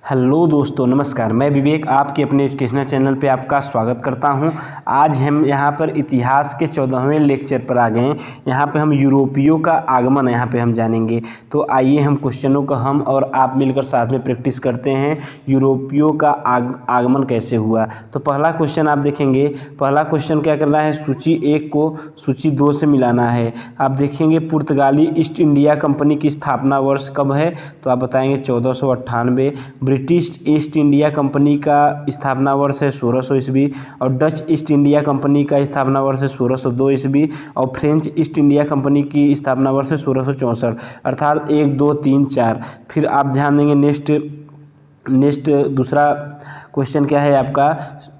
Hello दोस्तों, नमस्कार। मैं विवेक आपके अपने एजुकेशनल चैनल पे आपका स्वागत करता हूं। आज हम यहां पर इतिहास के 14वें लेक्चर पर आ गए हैं। यहां पे हम यूरोपियों का आगमन यहां पे हम जानेंगे। तो आइए हम क्वेश्चनों का हम और आप मिलकर साथ में प्रैक्टिस करते हैं। यूरोपियों का आगमन कैसे हुआ। तो पहला क्वेश्चन आप देखेंगे। पहला क्वेश्चन क्या करना है, सूची 1 को सूची 2 से मिलाना है। आप देखेंगे पुर्तगाली ईस्ट इंडिया कंपनी की स्थापना वर्ष कब है, तो आप बताएंगे 1498। ब्रिटिश ईस्ट इंडिया कंपनी का स्थापना वर्ष है 1600 ईस्वी और डच ईस्ट इंडिया कंपनी का स्थापना वर्ष है 1602 ईस्वी और फ्रेंच ईस्ट इंडिया कंपनी की स्थापना वर्ष है 1664। अर्थात 1 2 3 4। फिर आप ध्यान देंगे नेक्स्ट दूसरा क्वेश्चन क्या है आपका,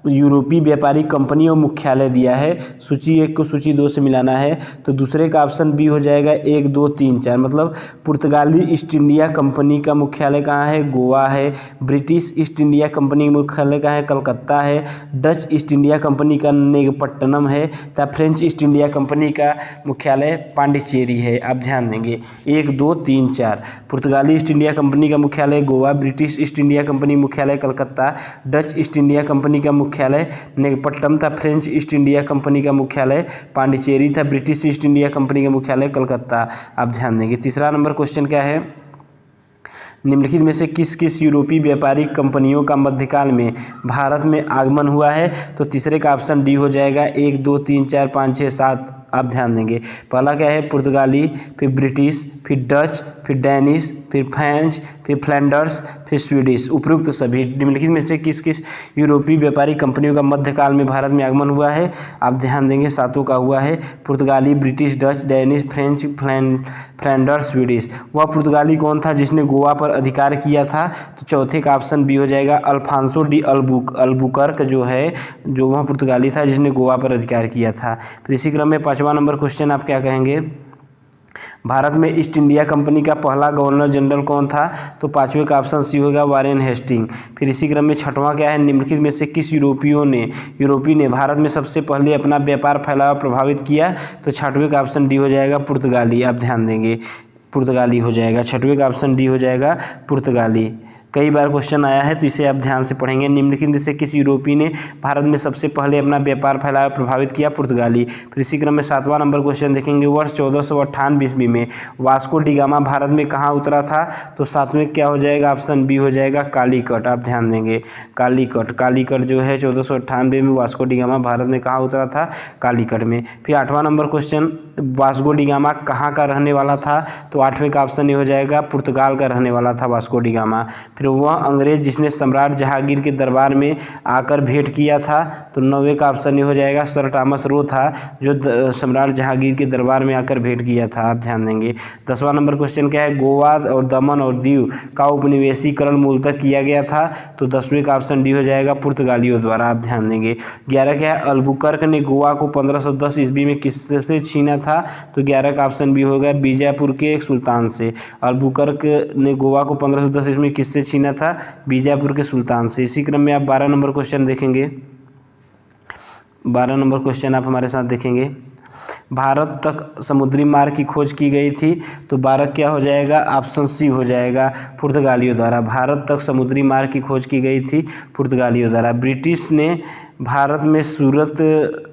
यूरोपीय व्यापारिक कंपनियों मुख्यालय दिया है। सूची 1 को सूची 2 से मिलाना है। तो दूसरे का ऑप्शन बी हो जाएगा 1 2 3 4। मतलब पुर्तगाली ईस्ट इंडिया कंपनी का मुख्यालय कहाँ है, गोवा है। ब्रिटिश ईस्ट इंडिया कंपनी का मुख्यालय कहाँ है, कलकत्ता है। डच ईस्ट इंडिया कंपनी का नेगपट्टनम है तथा फ्रेंच ईस्ट इंडिया कंपनी का मुख्यालय पांडिचेरी है। आप ध्यान देंगे 1 2 3 4। पुर्तगाली ईस्ट इंडिया कंपनी का मुख्यालय Goa, British East India company मुख्यालय Calcutta, Dutch East India company का मुख्यालय नेगपट्टनम था, फ्रेंच ईस्ट इंडिया कंपनी का मुख्यालय पांडिचेरी था, ब्रिटिश ईस्ट इंडिया कंपनी का मुख्यालय कलकत्ता। आप ध्यान देंगे। तीसरा नंबर क्वेश्चन क्या है, निम्नलिखित में से किस किस यूरोपीय व्यापारिक कंपनियों का मध्यकाल में भारत में आगमन हुआ है। तो तीसरे का ऑप्शन डी हो जाएगा 1 2 3 4 5 6 7। आप ध्यान देंगे। पहला क्या है, पुर्तगाली, फिर ब्रिटिश, फिर डच, फिर डैनिश, फिर फ्रेंच, फिर फ्लैंडर्स, फिर स्वीडिश। उपयुक्त सभी निम्नलिखित में से किस किस यूरोपीय व्यापारिक कंपनियों का मध्यकाल में भारत में आगमन हुआ है। आप ध्यान देंगे सातों का हुआ है, पुर्तगाली, British, Dutch, Danish, French, Flanders, Swedish. वह पुर्तगाली कौन था जिसने गोवा पर अधिकार किया था। तो चौथे का ऑप्शन बी हो जाएगा अल्फांसो डी अल्बुकर्क जो वह पुर्तगाली था जिसने गोवा पर अधिकार किया था। फिर इसी क्रम में 5वां नंबर क्वेश्चन आप क्या कहेंगे, भारत में ईस्ट इंडिया कंपनी का पहला गवर्नर जनरल कौन था। तो 5वें का ऑप्शन सी होगा वारेन हेस्टिंग। फिर इसी क्रम में 6वां क्या है, निम्नलिखित में से किस यूरोपी ने भारत में सबसे पहले अपना व्यापार फैलाव प्रभावित किया। तो 6वें का ऑप्शन डी हो जाएगा पुर्तगाली। आप ध्यान देंगे पुर्तगाली हो जाएगा। 6वें का ऑप्शन डी हो जाएगा पुर्तगाली। कई बार क्वेश्चन आया है तो इसे आप ध्यान से पढ़ेंगे। निम्नलिखित में से किस यूरोपी ने भारत में सबसे पहले अपना व्यापार फैलाव प्रभावित किया, पुर्तगाली। फिर इसी क्रम में 7वां नंबर क्वेश्चन देखेंगे, वर्ष 1498 ईस्वी में वास्को डी गामा भारत में कहाँ उतरा था। तो 7वें क्या हो जाएगा, ऑप्शन बी हो जाएगा कालीकट। आप ध्यान देंगे कालीकट जो है 1498 में वास्को डी गामा भारत में कहाँ उतरा था, कालीकट में। फिर 8वां नंबर क्वेश्चन, वास्को डी गामा कहाँ का रहने वाला था। तो 8वें का ऑप्शन ये हो जाएगा पुर्तगाल का रहने वाला था वास्को डी गामा। फिर वह अंग्रेज जिसने सम्राट जहांगीर के दरबार में आकर भेंट किया था। तो 9वें का ऑप्शन ये हो जाएगा सर टॉमस रो था जो सम्राट जहांगीर के दरबार में आकर भेंट किया था। आप ध्यान देंगे। 10वां नंबर क्वेश्चन क्या है, गोवा और दमन और दीव का उपनिवेशीकरण मूलतः किया गया था। तो 10वें का ऑप्शन डी हो जाएगा पुर्तगालियों द्वारा। आप ध्यान देंगे। 11 क्या है, अल्बुकर्क ने गोवा को 1510 ईस्वी में किससे छीना था। तो 11 का ऑप्शन बी होगा बीजापुर के एक सुल्तान से। अल्बुकर्क ने गोवा को 1510 ईस्वी में किससे छीना था, बीजापुर के सुल्तान से। इसी क्रम में आप 12 नंबर क्वेश्चन देखेंगे। 12 नंबर क्वेश्चन आप हमारे साथ देखेंगे, भारत तक समुद्री मार्ग की खोज की गई थी। तो 12 क्या हो जाएगा, ऑप्शन सी हो जाएगा पुर्तगालियों द्वारा। भारत तक समुद्री मार्ग की खोज की गई थी पुर्तगालियों द्वारा। ब्रिटिश ने भारत में सूरत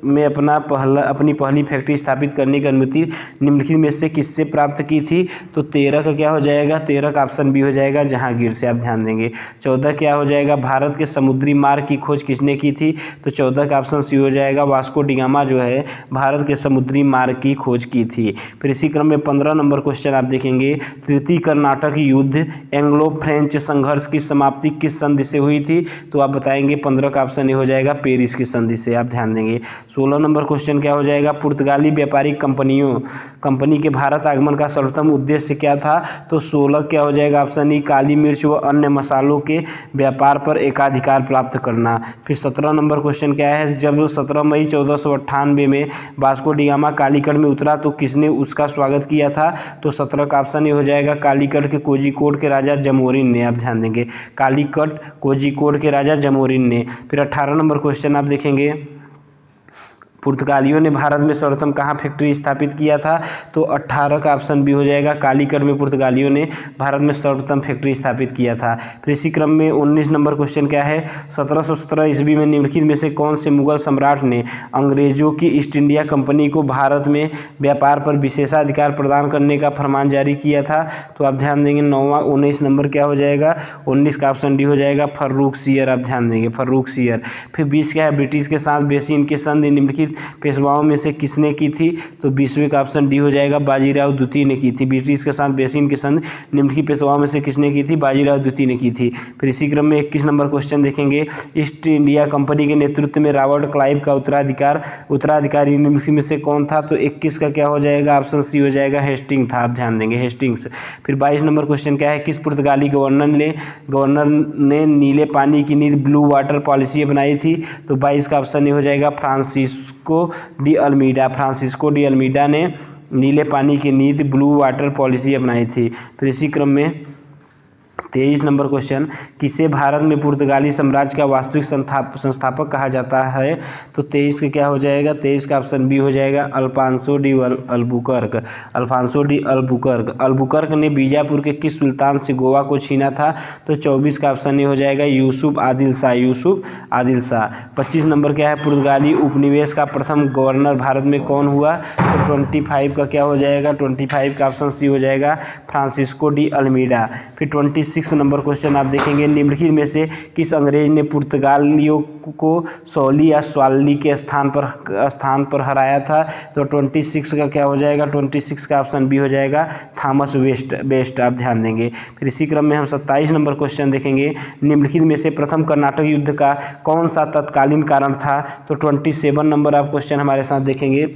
में अपनी पहली फैक्ट्री स्थापित करने की अनुमति निम्नलिखित में से किससे प्राप्त की थी। तो 13 का क्या हो जाएगा, 13 का ऑप्शन बी हो जाएगा जहांगीर से। आप ध्यान देंगे। 14 क्या हो जाएगा, भारत के समुद्री मार्ग की खोज किसने की थी। तो 14 का ऑप्शन सी हो जाएगा वास्को डी गामा जो है भारत के समुद्री मार्ग की खोज की थी। फिर इसी क्रम में 15 नंबर क्वेश्चन आप देखेंगे, तृतीय कर्नाटक युद्ध एंग्लो फ्रेंच संघर्ष की समाप्ति किस संधि से हुई थी। तो आप बताएंगे 15 का ऑप्शन ये हो जाएगा पेरिस की संधि से। आप ध्यान देंगे। 16 नंबर क्वेश्चन क्या हो जाएगा, पुर्तगाली व्यापारिक कंपनी के भारत आगमन का सर्वोत्तम उद्देश्य क्या था। तो 16 क्या हो जाएगा, ऑप्शन ई काली मिर्च व अन्य मसालों के व्यापार पर एकाधिकार प्राप्त करना। फिर 17 नंबर क्वेश्चन क्या है, जब 17 मई 1498 में वास्को डी गामा कालीकट में उतरा तो किसने उसका स्वागत किया था। तो 17 का ऑप्शन ये हो जाएगा कालीकट के कोझिकोड के राजा जमोरिन ने। आप ध्यान देंगे। कालीकट कोझिकोड के राजा जमोरिन ने। फिर 18 नंबर क्वेश्चन आप देखेंगे, पुर्तगालियों ने भारत में सर्वप्रथम कहाँ फैक्ट्री स्थापित किया था? तो 18 का ऑप्शन बी हो जाएगा, कालीकट में पुर्तगालियों ने भारत में सर्वप्रथम फैक्ट्री स्थापित किया था। फिर इसी क्रम में 19 नंबर क्वेश्चन क्या है? 1717 ईस्वी में निम्नलिखित में से कौन से मुगल सम्राट ने अंग्रेजों की ईस्ट इंडिया कंपनी को भारत में व्यापार पर विशेषाधिकार प्रदान करने का फरमान जारी किया था? तो आप ध्यान देंगे 19 नंबर क्या हो जाएगा? 19 का ऑप्शन डी हो जाएगा, फर्रुखसियर। आप ध्यान देंगे, फर्रुखसियर। फिर 20 क्या है? ब्रिटिश के साथ बेसिन की संधि निम्नलिखित पेशवाओं में से किसने की थी? तो 20वें का ऑप्शन डी हो जाएगा, बाजीराव द्वितीय ने की थी। ब्रिटिश के साथ बेसिन की संधि निम्नलिखित पेशवाओं में से किसने की थी? बाजीराव द्वितीय ने की थी। फिर इसी क्रम में 21 नंबर क्वेश्चन देखेंगे, ईस्ट इंडिया कंपनी के नेतृत्व में रॉबर्ट क्लाइव का उत्तराधिकारी निम्नलिखित में से कौन था? तो 21 का क्या हो जाएगा? ऑप्शन सी हो जाएगा, हेस्टिंग था। आप ध्यान देंगे, हेस्टिंग्स। फिर 22 नंबर क्वेश्चन क्या है? किस पुर्तगाली गवर्नर ने नीले पानी की नीति ब्लू वाटर पॉलिसी अपनाई थी? तो 22 का ऑप्शन ये हो जाएगा, Francisco de Almeida. Francisco de Almeida ने नीले पानी की नीति ब्लू वाटर पॉलिसी अपनाई थी। फिर इसी क्रम में 23 नंबर क्वेश्चन, किसे भारत में पुर्तगाली साम्राज्य का वास्तविक संस्थापक कहा जाता है? तो 23 का क्या हो जाएगा? 23 का ऑप्शन बी हो जाएगा, Alfonso de Albuquerque. Alfonso de Albuquerque ने बीजापुर के किस सुल्तान से गोवा को छीना था? तो 24 का ऑप्शन ये हो जाएगा, यूसुफ आदिल शाह। 25 नंबर क्या है? पुर्तगाली उपनिवेश का प्रथम गवर्नर भारत में कौन हुआ? तो 25 का क्या हो जाएगा? 25 का ऑप्शन सी हो जाएगा, फ्रांसिस्को डी अल्मीडा। फिर 26 नंबर क्वेश्चन आप देखेंगे, निम्नलिखित में से किस अंग्रेज ने पुर्तगालियों को सौली या स्वाली के स्थान पर हराया था? तो 26 का क्या हो जाएगा? 26 का ऑप्शन बी हो जाएगा, थॉमस बेस्ट। आप ध्यान देंगे। फिर इसी क्रम में हम 27 नंबर क्वेश्चन देखेंगे, निम्नलिखित में से प्रथम कर्नाटक युद्ध का कौन सा तत्कालीन कारण था? तो 27 नंबर आप क्वेश्चन हमारे साथ देखेंगे।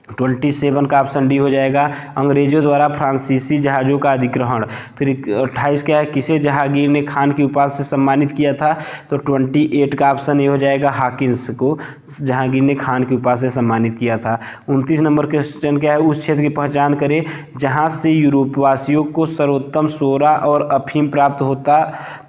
27 का ऑप्शन डी हो जाएगा, अंग्रेजों द्वारा फ्रांसीसी जहाज़ों का अधिग्रहण। फिर 28 क्या है? किसे जहांगीर ने खान की उपाधि से सम्मानित किया था? तो 28 का ऑप्शन ये हो जाएगा, हाकिंस को जहांगीर ने खान की उपाधि से सम्मानित किया था। 29 नंबर क्वेश्चन क्या है? उस क्षेत्र की पहचान करें जहाँ से यूरोपवासियों को सर्वोत्तम सोरा और अफीम प्राप्त होता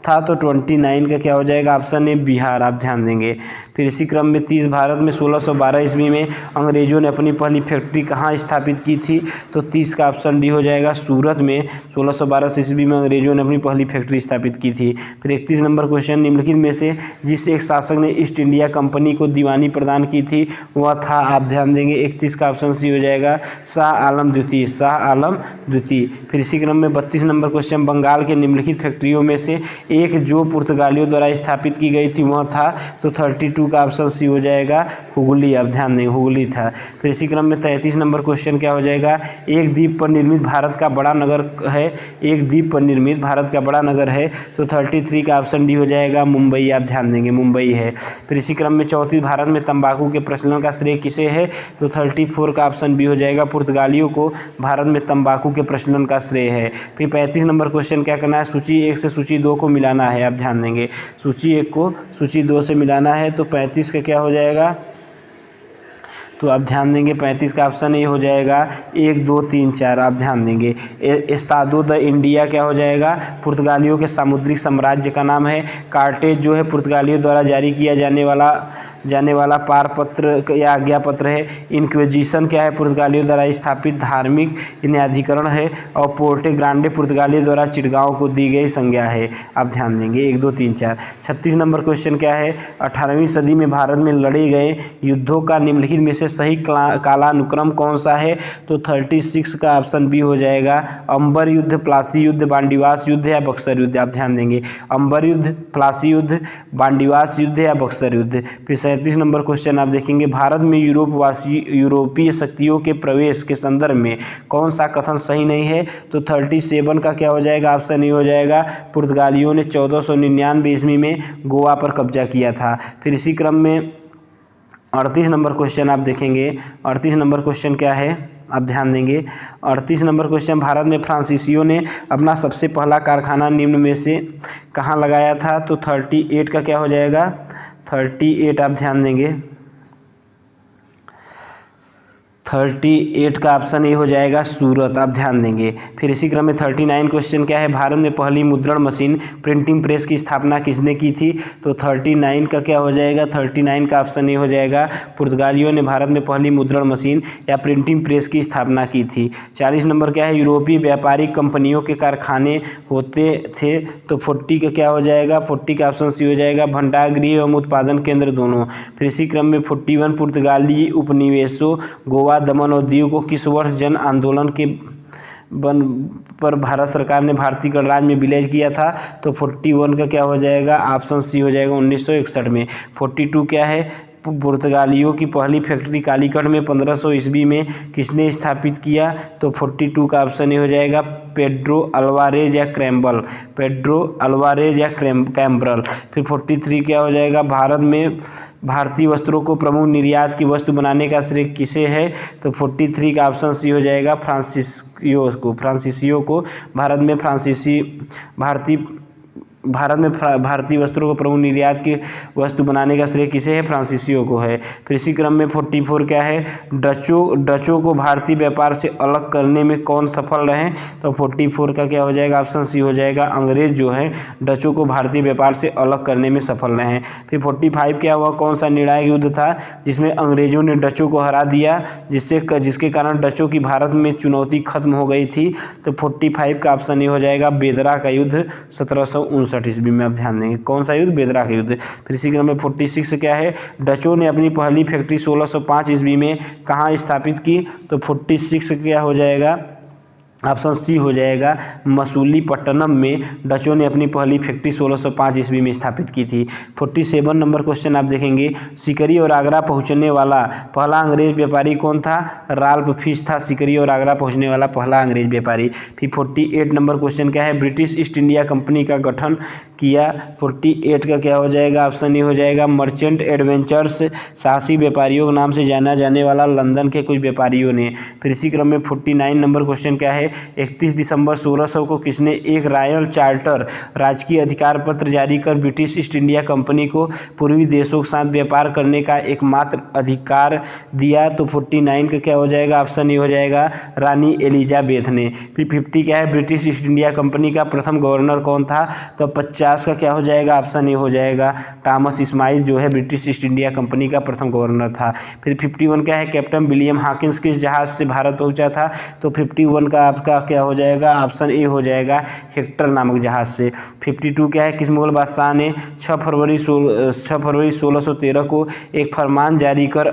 था। तो 29 का क्या हो जाएगा? Option A, Bihar. आप ध्यान देंगे। फिर इसी क्रम में 30 भारत में 1612 ईस्वी में अंग्रेजों ने अपनी पहली फैक्ट्री कहाँ स्थापित की थी? तो 30 का ऑप्शन डी हो जाएगा, सूरत में 1612 ईस्वी में अंग्रेजों ने अपनी पहली फैक्ट्री स्थापित की थी। फिर 31 नंबर क्वेश्चन, निम्नलिखित में से जिस एक शासक ने ईस्ट इंडिया कंपनी को दीवानी प्रदान की थी वह था? आप ध्यान देंगे। 31 का ऑप्शन सी हो जाएगा, शाह आलम द्वितीय। फिर इसी क्रम में 32 नंबर क्वेश्चन, बंगाल के निम्नलिखित फैक्ट्रियों में से एक जो पुर्तगालियों द्वारा स्थापित की गई थी वह था? तो 32 का ऑप्शन सी हो जाएगा, हुगली। आप ध्यान देंगे, हुगली था। फिर इसी क्रम में 33 नंबर क्वेश्चन क्या हो जाएगा? एक द्वीप पर निर्मित भारत का बड़ा नगर है। एक द्वीप पर निर्मित भारत का बड़ा नगर है। तो 33 का ऑप्शन डी हो जाएगा, मुंबई। आप ध्यान देंगे, मुंबई है। फिर इसी क्रम में 34 भारत में तंबाकू के प्रचलन का श्रेय किसे है? तो 34 का ऑप्शन बी हो जाएगा, पुर्तगालियों को भारत में तंबाकू के प्रचलन का श्रेय है। फिर 35 नंबर क्वेश्चन क्या करना है? सूची 1 से सूची 2 को मिलाना है। आप ध्यान देंगे, सूची 1 को सूची 2 से मिलाना है। तो 35 का क्या हो जाएगा? तो आप ध्यान देंगे 35 का ऑप्शन ये हो जाएगा, 1 2 3 4। आप ध्यान देंगे। एस्तादो द इंडिया क्या हो जाएगा? पुर्तगालियों के सामुद्रिक साम्राज्य का नाम है। कार्टेज जो है पुर्तगालियों द्वारा जारी किया जाने वाला पारपत्र या आज्ञा पत्र है। इंक्विजिशन क्या है? पुर्तगालियों द्वारा स्थापित धार्मिक न्यायाधिकरण है। और पोर्टे ग्रांडे पुर्तगालियों द्वारा चिटगांव को दी गई संज्ञा है। आप ध्यान देंगे, 1 2 3 4। 36 नंबर क्वेश्चन क्या है? 18वीं सदी में भारत में लड़े गए युद्धों का निम्नलिखित में से सही कालानुक्रम कौन सा है? तो 36 का ऑप्शन बी हो जाएगा, अंबर युद्ध, प्लासी युद्ध, बांडीवास युद्ध या बक्सर युद्ध। आप ध्यान देंगे, अंबर युद्ध, प्लासी युद्ध, बांडीवास युद्ध या बक्सर युद्ध। फिर 37 नंबर क्वेश्चन आप देखेंगे, भारत में यूरोपीय शक्तियों के प्रवेश के संदर्भ में कौन सा कथन सही नहीं है? तो 37 का क्या हो जाएगा? ऑप्शन ए हो जाएगा, पुर्तगालियों ने 1499 ईस्वी में गोवा पर कब्जा किया था। फिर इसी क्रम में 38 नंबर क्वेश्चन आप देखेंगे। 38 नंबर क्वेश्चन क्या है? आप ध्यान देंगे, 38 नंबर क्वेश्चन, भारत में फ्रांसीसियों ने अपना सबसे पहला कारखाना निम्न में से कहाँ लगाया था? तो 38 का क्या हो जाएगा? 38 आप ध्यान देंगे, 38 का ऑप्शन ए हो जाएगा सूरत, आप ध्यान देंगे। फिर इसी क्रम में 39 क्वेश्चन क्या है, भारत में पहली मुद्रण मशीन प्रिंटिंग प्रेस की स्थापना किसने की थी? तो 39 का क्या हो जाएगा, 39 का ऑप्शन ए हो जाएगा पुर्तगालियों ने भारत में पहली मुद्रण मशीन या प्रिंटिंग प्रेस की स्थापना की थी। 40 नंबर क्या है, यूरोपीय व्यापारिक कंपनियों के कारखाने होते थे? तो 40 का क्या हो जाएगा, 40 का ऑप्शन सी हो जाएगा भंडार गृह एवं उत्पादन केंद्र दोनों। फिर इसी क्रम में 41 पुर्तगाली उपनिवेशों गोवा, दमन और दीव को किस वर्ष जन आंदोलन के बन पर भारत सरकार ने भारतीय गणराज्य में विलय किया था? तो 41 का क्या हो जाएगा, ऑप्शन सी हो जाएगा 1961 में। 42 क्या है, पुर्तगालियों की पहली फैक्ट्री कालीकट में 1500 ईस्वी में किसने स्थापित किया? तो 42 का ऑप्शन ए हो जाएगा पेड्रो अल्वारेज या क्रैम्बल, पेड्रो अल्वारेज या कैम्ब्रल। फिर 43 क्या हो जाएगा, भारत में भारतीय वस्त्रों को प्रमुख निर्यात की वस्तु बनाने का श्रेय किसे है? तो 43 का ऑप्शन सी हो जाएगा फ्रांसीसियो को। भारत में भारतीय वस्त्रों को प्रमुख निर्यात की वस्तु बनाने का श्रेय किसे है? फ्रांसीसियो को है। फिर इसी क्रम में 44 क्या है, डचों को भारतीय व्यापार से अलग करने में कौन सफल रहे? तो 44 का क्या हो जाएगा, ऑप्शन सी हो जाएगा अंग्रेज जो है डचों को भारतीय व्यापार से अलग करने में सफल रहे। फिर 45 क्या हुआ, कौन सा निर्णायक युद्ध था जिसमें अंग्रेजों ने डचों को हरा दिया, जिसके कारण डचों की भारत में चुनौती खत्म हो गई थी? तो 45 का ऑप्शन ये हो जाएगा बेदरा का युद्ध 1759 ईस्वी में, आप ध्यान देंगे। कौन सा युद्ध? बेदरा का युद्ध। फिर इसी क्रम में 46 क्या है, डचों ने अपनी पहली फैक्ट्री 1605 ईस्वी में कहाँ स्थापित की? तो 46 क्या हो जाएगा, ऑप्शन सी हो जाएगा मसूलीपट्टनम में डचों ने अपनी पहली फैक्ट्री 1605 ईस्वी में स्थापित की थी। 47 नंबर क्वेश्चन आप देखेंगे, सिकरी और आगरा पहुंचने वाला पहला अंग्रेज व्यापारी कौन था? राल्फ फिश था सिकरी और आगरा पहुंचने वाला पहला अंग्रेज व्यापारी। फिर 48 नंबर क्वेश्चन क्या है, ब्रिटिश ईस्ट इंडिया कंपनी का गठन किया? 48 का क्या हो जाएगा, ऑप्शन ए हो जाएगा मर्चेंट एडवेंचर्स, साहसी व्यापारियों के नाम से जाना जाने वाला लंदन के कुछ व्यापारियों ने। फिर इसी क्रम में 49 नंबर क्वेश्चन क्या है, 31 दिसंबर 1600 को किसने एक रॉयल चार्टर राजकीय अधिकार पत्र जारी कर ब्रिटिश ईस्ट इंडिया कंपनी को पूर्वी देशों के साथ व्यापार करने का एकमात्र अधिकार दिया? तो 49 का क्या हो जाएगा, ऑप्शन ए हो जाएगा रानी एलिजाबेथ ने। फिर 50 क्या है, ब्रिटिश ईस्ट इंडिया कंपनी का प्रथम गवर्नर कौन था? तो 50 का क्या हो जाएगा, ऑप्शन ए हो जाएगा थॉमस इस्माइल जो है ब्रिटिश ईस्ट इंडिया कंपनी का प्रथम गवर्नर था। फिर 51 क्या है, कैप्टन विलियम हॉकिंस किस जहाज से भारत पहुंचा था? तो 51 का आपका क्या हो जाएगा, ऑप्शन ए हो जाएगा हेक्टर नामक जहाज से। 52 क्या है, किस मुगल बादशाह ने 6 फरवरी 1613 को एक फरमान जारी कर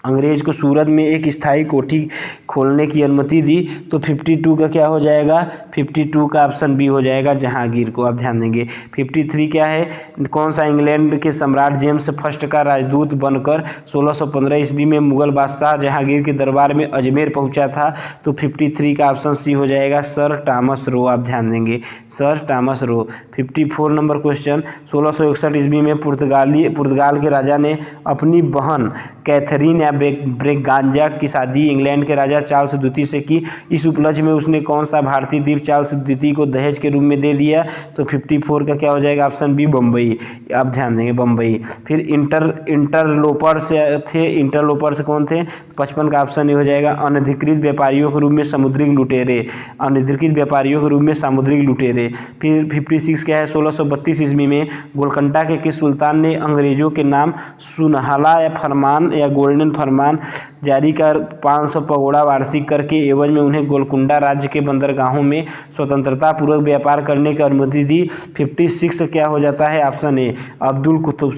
अंग्रेज को सूरत में एक स्थायी कोठी खोलने की अनुमति दी? तो 52 का क्या हो जाएगा, 52 का ऑप्शन बी हो जाएगा जहांगीर को, आप ध्यान देंगे। 53 क्या है, कौन सा इंग्लैंड के सम्राट जेम्स फर्स्ट का राजदूत बनकर 1615 ईस्वी में मुगल बादशाह जहांगीर के दरबार में अजमेर पहुंचा था? तो 53 का ऑप्शन सी हो जाएगा सर टॉमस रो, आप ध्यान देंगे sir Thomas Roe. 54 number question, 1661 ईस्वी में पुर्तगाल के राजा ने अपनी बहन कैथरीन या ब्रेगांजा की शादी इंग्लैंड के राजा चार्ल्स द्वितीय से की। इस उपलक्ष्य में उसने कौन सा भारतीय द्वीप चार्ल्स द्वितीय को दहेज के रूप में दे दिया? तो 54 का क्या हो जाएगा, ऑप्शन बी बम्बई, आप ध्यान देंगे बम्बई। फिर इंटरलोपर्स थे, इंटरलोपर्स कौन थे? 55 का ऑप्शन ये हो जाएगा अनधिकृत व्यापारियों के रूप में समुद्री लुटेरे, अनधिकृत व्यापारियों के रूप में सामुद्रिक लुटेरे। फिर 56 क्या है, 1632 ईस्वी में गोलकंडा के किस सुल्तान ने अंग्रेजों के नाम सुनहला या फरमान या गोल्डन फरमान जारी कर 500 पगोड़ा वार्षिक करके एवज में उन्हें गोलकुंडा राज्य के बंदरगाहों में स्वतंत्रता पूर्वक व्यापार करने की अनुमति दी? 56 क्या हो जाता है, ऑप्शन ए अब्दुल कुतुब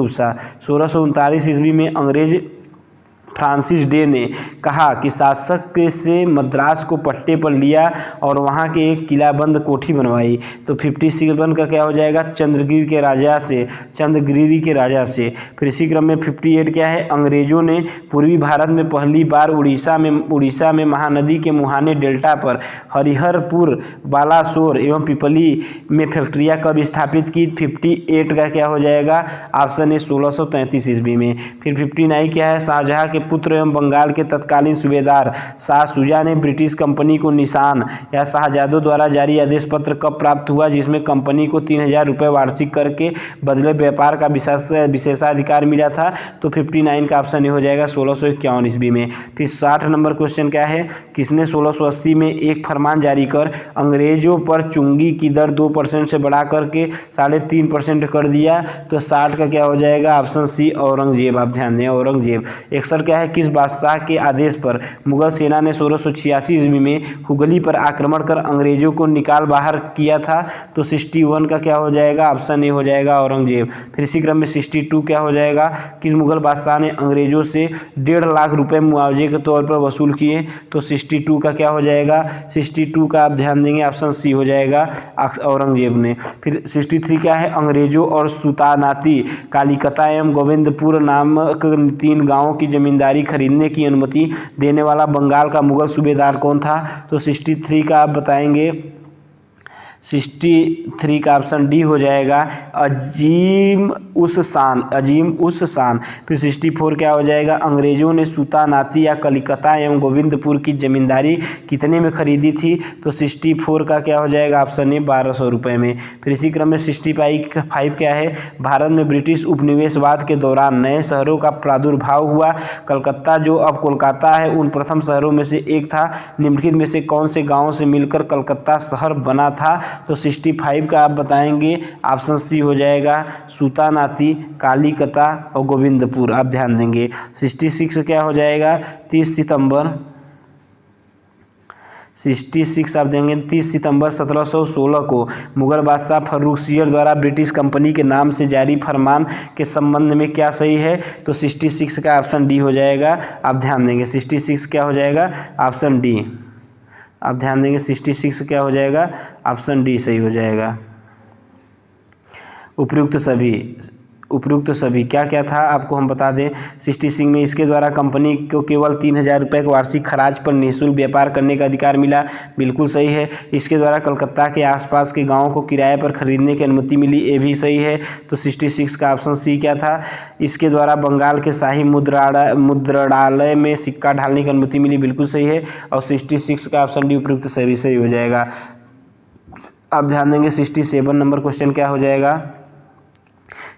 शाह। 1639 ईस्वी में अंग्रेज फ्रांसिस डे ने कहा कि शासक से मद्रास को पट्टे पर लिया और वहां के एक किलाबंद कोठी बनवाई? तो 57 का क्या हो जाएगा, चंद्रगिरी के राजा से। फिर इसी क्रम में 58 क्या है, अंग्रेजों ने पूर्वी भारत में पहली बार उड़ीसा में महानदी के मुहाने डेल्टा पर हरिहरपुर, बालासोर एवं पिपली में फैक्ट्रियां कब स्थापित की? 58 का क्या हो जाएगा, ऑप्शन ए 1633 ईस्वी में। फिर 59 क्या है, शाहजहां के पुत्र एवं बंगाल के तत्कालीन सूबेदार शाह शुजा ने ब्रिटिश कंपनी को निशान या शाहजादों द्वारा जारी आदेश पत्र कब प्राप्त हुआ, जिसमें कंपनी को 3000 रुपये वार्षिक कर के बदले व्यापार का विशेषाधिकार मिला था? तो 59 का ऑप्शन ये हो जाएगा 1651 ईस्वी में। फिर 60 नंबर क्वेश्चन क्या है, किसने 1680 में एक फरमान जारी कर अंग्रेजों पर चुंगी की दर 2% से बढ़ा करके 3.5% कर दिया? तो 60 का क्या हो जाएगा, ऑप्शन सी औरंगजेब। आप ध्यान दें, औरंगजेब। 61 क्या है, किस बादशाह के आदेश पर मुगल सेना ने 1686 ईस्वी में हुगली पर आक्रमण कर अंग्रेजों को निकाल बाहर किया था? तो 61 का क्या हो जाएगा, ऑप्शन ए हो जाएगा औरंगजेब। फिर इसी क्रम में 62 क्या हो जाएगा, किस मुगल बादशाह ने अंग्रेजों से 1.5 लाख रुपए मुआवजे के तौर पर वसूल किए? तो 62 का क्या हो जाएगा, 62 का आप ध्यान देंगे ऑप्शन सी हो जाएगा औरंगजेब ने। फिर 63 क्या है, अंग्रेजों और सुल्तानाती कालिकता एवं गोविंदपुर नामक 3 गांवों की जमींदारी खरीदने की अनुमति देने वाला बंगाल का मुगल सूबेदार कौन था? तो 63 का आप बताएंगे, 63 का ऑप्शन डी हो जाएगा अजीम उस शान। फिर 64 क्या हो जाएगा, अंग्रेजों ने सुल्तानाती या कलिकता एवं गोविंदपुर की जमींदारी कितने में खरीदी थी? तो 64 का क्या हो जाएगा, ऑप्शन ए 1200 रुपये में। फिर इसी क्रम में 65 क्या है, भारत में ब्रिटिश उपनिवेशवाद के दौरान नए शहरों का प्रादुर्भाव हुआ। कलकत्ता जो अब कोलकाता है उन प्रथम शहरों में से एक था। निम्नलिखित में से कौन से गाँव से मिलकर कलकत्ता शहर बना था? तो 65 का आप बताएंगे, ऑप्शन सी हो जाएगा सुल्तानाती, कालिकता और गोविंदपुर। आप ध्यान देंगे। 66 क्या हो जाएगा, 30 सितंबर 66 आप देंगे 30 सितंबर 1716 को मुगल बादशाह फर्रुखसियर द्वारा ब्रिटिश कंपनी के नाम से जारी फरमान के संबंध में क्या सही है? तो 66 का ऑप्शन डी हो जाएगा। आप ध्यान देंगे 66 क्या हो जाएगा, ऑप्शन डी। आप ध्यान देंगे 66 क्या हो जाएगा, ऑप्शन डी सही हो जाएगा। उपयुक्त सभी क्या क्या था आपको हम बता दें। 66 में इसके द्वारा कंपनी को केवल 3000 रुपये के वार्षिक खराज पर निःशुल्क व्यापार करने का अधिकार मिला, बिल्कुल सही है। इसके द्वारा कलकत्ता के आसपास के गांवों को किराए पर खरीदने की अनुमति मिली, ये भी सही है। तो 66 का ऑप्शन सी क्या था, इसके द्वारा बंगाल के शाही मुद्रणालय में सिक्का ढालने की अनुमति मिली, बिल्कुल सही है। और 66 का ऑप्शन डी उपयुक्त सभी सही हो जाएगा। आप ध्यान देंगे 67 नंबर क्वेश्चन क्या हो जाएगा,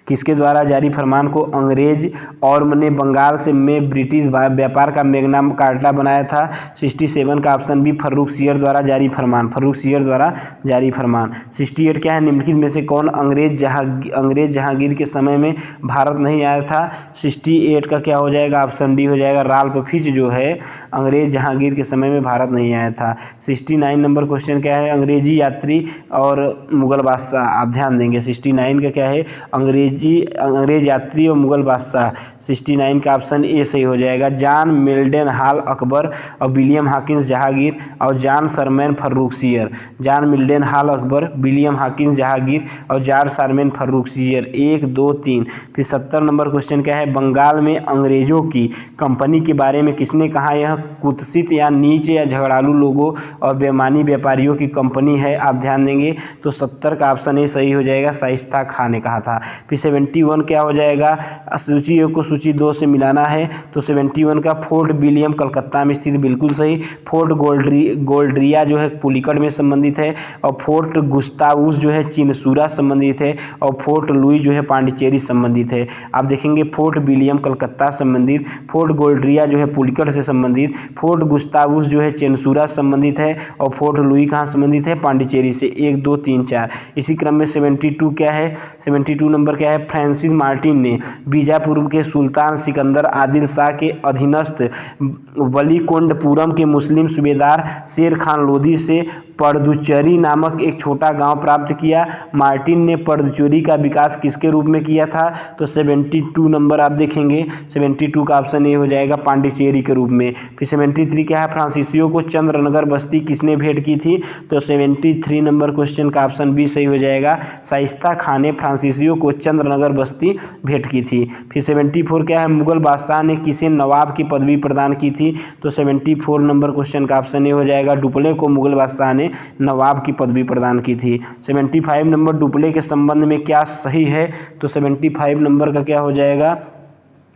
किसके द्वारा जारी फरमान को अंग्रेज और ने बंगाल से में ब्रिटिश व्यापार का मैग्ना कार्टा बनाया था? 67 का ऑप्शन बी फर्रुखसियर द्वारा जारी फरमान। 68 क्या है, निम्नलिखित में से कौन अंग्रेज जहांगीर के समय में भारत नहीं आया था? 68 का क्या हो जाएगा, ऑप्शन डी हो जाएगा राल्फ फिच जो है अंग्रेज जहांगीर के समय में भारत नहीं आया था। 69 नंबर क्वेश्चन क्या है, अंग्रेजी यात्री और मुगल बादशाह। आप ध्यान देंगे 69 का क्या है, अंग्रेज यात्री और मुगल बादशाह। 69 का ऑप्शन ए सही हो जाएगा। जॉन मिल्डन हॉल अकबर और विलियम हॉकिंस जहांगीर और John Surman Farrukhsiyar. John Mildenhall Akbar, William Hawkins Jahangir और जॉन सरमैन फर्रुखसियर। 1 2 3। फिर 70 नंबर क्वेश्चन क्या है, बंगाल में अंग्रेजों की कंपनी के बारे में किसने कहा यह कुत्सित या नीच या झगड़ालू लोगों और बेईमानी व्यापारियों की कंपनी है? आप ध्यान देंगे तो 70 का ऑप्शन ए सही हो जाएगा, शाइस्ता खां ने कहा था। फिर 71 क्या हो जाएगा, सूची 1 को सूची 2 से मिलाना है। तो 71 का फोर्ट विलियम कलकत्ता में स्थित, बिल्कुल सही। फोर्ट गोल्ड्रिया जो है पुलिकट में संबंधित है और फोर्ट गुस्तावुस जो है चिनसूरा संबंधित है और फोर्ट लुई जो है पांडिचेरी संबंधित है। आप देखेंगे फोर्ट विलियम कलकत्ता संबंधित, फोर्ट गोल्ड्रिया जो है पुलिकट से संबंधित, फोर्ट गुस्तावुस जो है चिनसूरा संबंधित है और फोर्ट लुई कहाँ संबंधित है, पांडिचेरी से। 1 2 3 4। इसी क्रम में 72 क्या है, 72 नंबर क्या है, फ्रांसिस मार्टिन ने बीजापुर के सुल्तान सिकंदर आदिल शाह के अधीनस्थ वलीकोंडपुरम के मुस्लिम सूबेदार शेर खान लोदी से पदुचेरी नामक एक छोटा गांव प्राप्त किया। मार्टिन ने पदुचेरी का विकास किसके रूप में किया था? तो 72 नंबर आप देखेंगे 72 का ऑप्शन ए हो जाएगा, पांडिचेरी के रूप में। फिर 73 क्या है, फ्रांसीसियों को चंद्रनगर बस्ती किसने भेंट की थी? तो 73 नंबर क्वेश्चन का ऑप्शन बी सही हो जाएगा, शाइस्ता खां ने फ्रांसीसियों को चंद्रनगर बस्ती भेंट की थी। फिर 74 क्या है, मुगल बादशाह ने किसे नवाब की पदवी प्रदान की थी? तो 74 नंबर क्वेश्चन का ऑप्शन ए हो जाएगा, डुप्ले को मुगल बादशाह ने नवाब की पदवी प्रदान की थी। 75 नंबर डुप्ले के संबंध में क्या सही है? तो 75 नंबर का क्या हो जाएगा,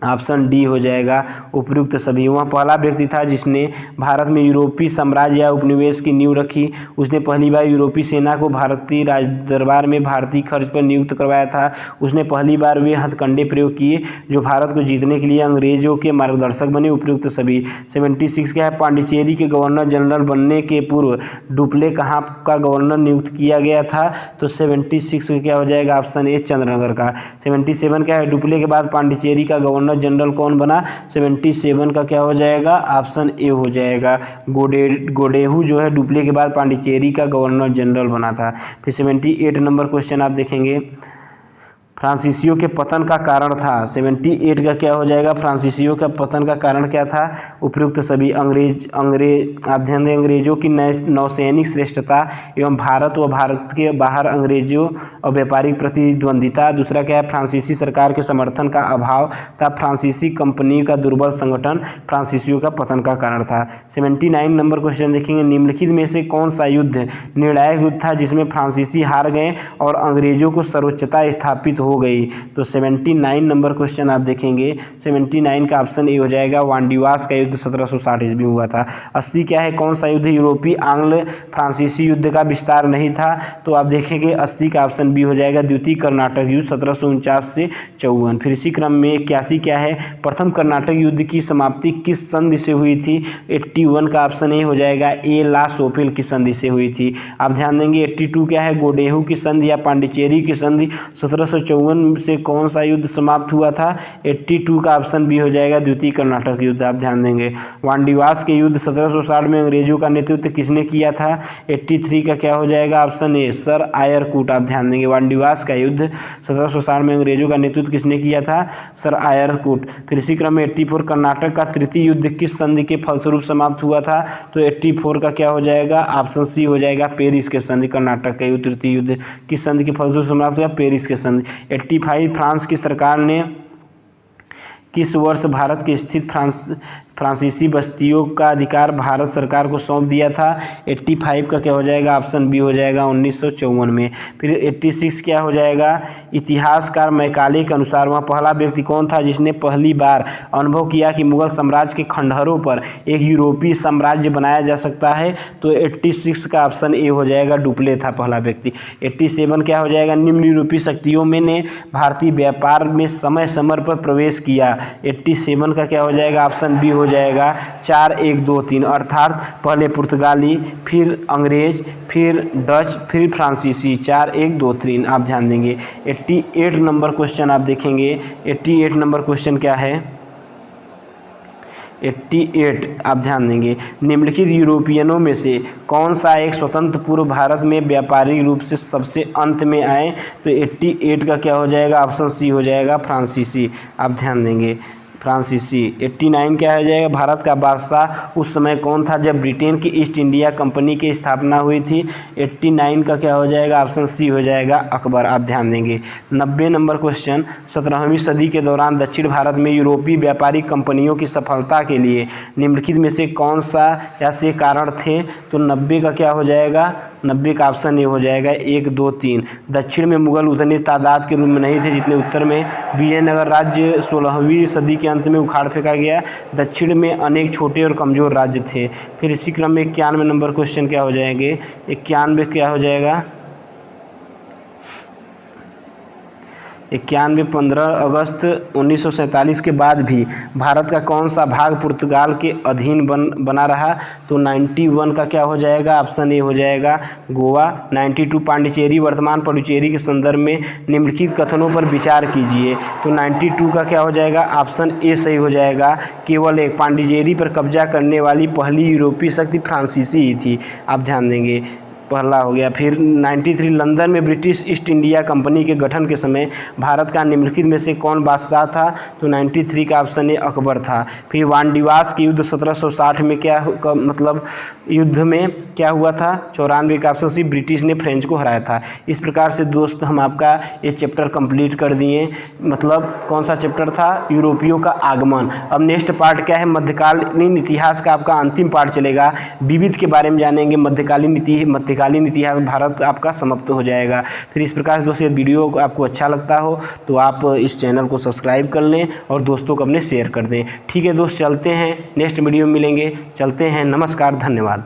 ऑप्शन डी हो जाएगा उपयुक्त सभी। वह पहला व्यक्ति था जिसने भारत में यूरोपीय साम्राज्य या उपनिवेश की नींव रखी। उसने पहली बार यूरोपीय सेना को भारतीय राज दरबार में भारतीय खर्च पर नियुक्त करवाया था। उसने पहली बार वे हथकंडे प्रयोग किए जो भारत को जीतने के लिए अंग्रेजों के मार्गदर्शक बने। उपयुक्त सभी। 76 क्या है, पांडिचेरी के गवर्नर जनरल बनने के पूर्व डुप्ले कहाँ का गवर्नर नियुक्त किया गया था? तो 76 क्या हो जाएगा? ऑप्शन ए चंद्रनगर का। 77 क्या है, डुप्ले के बाद पांडिचेरी का गवर्नर जनरल कौन बना? 77 का क्या हो जाएगा? ऑप्शन ए हो जाएगा गोडेहू जो है डुप्ले के बाद पांडिचेरी का गवर्नर जनरल बना था। फिर 78 नंबर क्वेश्चन आप देखेंगे, फ्रांसीसियों के पतन का कारण था। 78 का क्या हो जाएगा? फ्रांसीसियों का पतन का कारण क्या था? उपयुक्त सभी। आप ध्यान दें, अंग्रेजों की नौसैनिक श्रेष्ठता एवं भारत व भारत के बाहर अंग्रेजों और व्यापारिक प्रतिद्वंदिता। दूसरा क्या है, फ्रांसीसी सरकार के समर्थन का अभाव था। फ्रांसीसी कंपनी का दुर्बल संगठन फ्रांसीसियों का पतन का कारण था। 79 नंबर क्वेश्चन देखेंगे, निम्नलिखित में से कौन सा युद्ध निर्णायक युद्ध था जिसमें फ्रांसीसी हार गए और अंग्रेजों को सर्वोच्चता स्थापित हो गई? तो 79 नंबर क्वेश्चन आप देखेंगे, 79 का ऑप्शन ए हो जाएगा वांडीवास का युद्ध 1760 ईस्वी में हुआ था। 80 क्या है, कौन सा युद्ध यूरोपीय आंग्ल फ्रांसीसी युद्ध का विस्तार नहीं था? तो आप देखेंगे 80 का ऑप्शन बी हो जाएगा द्वितीय कर्नाटक युद्ध 1749 से 54। फिर इसी क्रम में 81 क्या है, प्रथम कर्नाटक युद्ध की समाप्ति किस संधि से हुई थी? 81 का ऑप्शन ए हो जाएगा ए ला सोफेल की संधि से हुई थी। आप ध्यान देंगे 82 क्या है, गोडेहू की संधि या पांडिचेरी की संधि 1754 से कौन सा युद्ध समाप्त हुआ था? 82 का ऑप्शन बी हो जाएगा द्वितीय कर्नाटक युद्ध। आप ध्यान देंगे वांडीवास के युद्ध 1760 में अंग्रेजों का नेतृत्व किसने किया था? 83 का क्या हो जाएगा? ऑप्शन ए सर आयर कूट। आप ध्यान देंगे वांडीवास का युद्ध 1760 में अंग्रेजों का नेतृत्व किसने किया था? सर आयर कूट। फिर इसी क्रम में 84 कर्नाटक का तृतीय युद्ध किस संधि के फलस्वरूप समाप्त हुआ था? तो 84 का क्या हो जाएगा? ऑप्शन सी हो जाएगा पेरिस के संधि। कर्नाटक का युद्ध तृतीय युद्ध किस संधि के फलस्वरूप समाप्त हुआ? पेरिस के संधि। 85 फ्रांस की सरकार ने किस वर्ष भारत के स्थित फ्रांसीसी बस्तियों का अधिकार भारत सरकार को सौंप दिया था? 85 का क्या हो जाएगा? ऑप्शन बी हो जाएगा 1954 में। फिर 86 क्या हो जाएगा? इतिहासकार मैकाले के अनुसार वह पहला व्यक्ति कौन था जिसने पहली बार अनुभव किया कि मुगल साम्राज्य के खंडहरों पर एक यूरोपीय साम्राज्य बनाया जा सकता है? तो 86 का ऑप्शन ए हो जाएगा डुप्ले था पहला व्यक्ति। 87 क्या हो जाएगा? निम्न यूरोपीय शक्तियों में ने भारतीय व्यापार में समय समय पर प्रवेश किया। 87 का क्या हो जाएगा? ऑप्शन बी हो जाएगा 4 1 2 3, अर्थात पहले पुर्तगाली, फिर अंग्रेज, फिर डच, फिर फ्रांसीसी। 4 1 2 3 आप ध्यान देंगे। 88 नंबर क्वेश्चन आप देखेंगे, 88 नंबर क्वेश्चन क्या है? 88 आप ध्यान देंगे, निम्नलिखित यूरोपियनों में से कौन सा एक स्वतंत्र पूर्व भारत में व्यापारिक रूप से सबसे अंत में आए? तो 88 का क्या हो जाएगा? ऑप्शन सी हो जाएगा फ्रांसीसी। आप ध्यान देंगे फ्रांसीसी। 89 क्या हो जाएगा? भारत का बादशाह उस समय कौन था जब ब्रिटेन की ईस्ट इंडिया कंपनी की स्थापना हुई थी? 89 का क्या हो जाएगा? ऑप्शन सी हो जाएगा अकबर। आप ध्यान देंगे। 90 नंबर क्वेश्चन, 17वीं सदी के दौरान दक्षिण भारत में यूरोपीय व्यापारिक कंपनियों की सफलता के लिए निम्नलिखित में से कौन सा या से कारण थे? तो 90 का क्या हो जाएगा? 90 का ऑप्शन ए हो जाएगा 1 2 3। दक्षिण में मुगल उतने तादाद के रूप में नहीं थे जितने उत्तर में। विजयनगर राज्य 16वीं सदी के अंत में उखाड़ फेंका गया। दक्षिण में अनेक छोटे और कमज़ोर राज्य थे। फिर इसी क्रम में 91 नंबर क्वेश्चन क्या हो जाएंगे? 91 क्या हो जाएगा? 91 15 अगस्त 1947 के बाद भी भारत का कौन सा भाग पुर्तगाल के अधीन बना रहा? तो 91 का क्या हो जाएगा? ऑप्शन ए हो जाएगा गोवा। 92 पांडिचेरी वर्तमान पुडुचेरी के संदर्भ में निम्नलिखित कथनों पर विचार कीजिए। तो 92 का क्या हो जाएगा? ऑप्शन ए सही हो जाएगा। केवल एक पांडिचेरी पर कब्जा करने वाली पहली यूरोपीय शक्ति फ्रांसीसी ही थी। आप ध्यान देंगे, पहला हो गया। फिर 93 लंदन में ब्रिटिश ईस्ट इंडिया कंपनी के गठन के समय भारत का निम्नलिखित में से कौन बादशाह था? तो 93 का ऑप्शन ए अकबर था। फिर वांडीवास के युद्ध 1760 में क्या मतलब युद्ध में क्या हुआ था? 94 का ऑप्शन सी ब्रिटिश ने फ्रेंच को हराया था। इस प्रकार से दोस्त हम आपका ये चैप्टर कंप्लीट कर दिए। मतलब कौन सा चैप्टर था? यूरोपियों का आगमन। अब नेक्स्ट पार्ट क्या है? मध्यकालीन इतिहास का आपका अंतिम पार्ट चलेगा। विविध के बारे में जानेंगे, मध्यकालीन मध्यकालीन इतिहास भारत आपका समाप्त हो जाएगा। फिर इस प्रकार से दोस्तों ये वीडियो आपको अच्छा लगता हो तो आप इस चैनल को सब्सक्राइब कर लें और दोस्तों को अपने शेयर कर दें। ठीक है दोस्त, चलते हैं, नेक्स्ट वीडियो में मिलेंगे। चलते हैं, नमस्कार, धन्यवाद।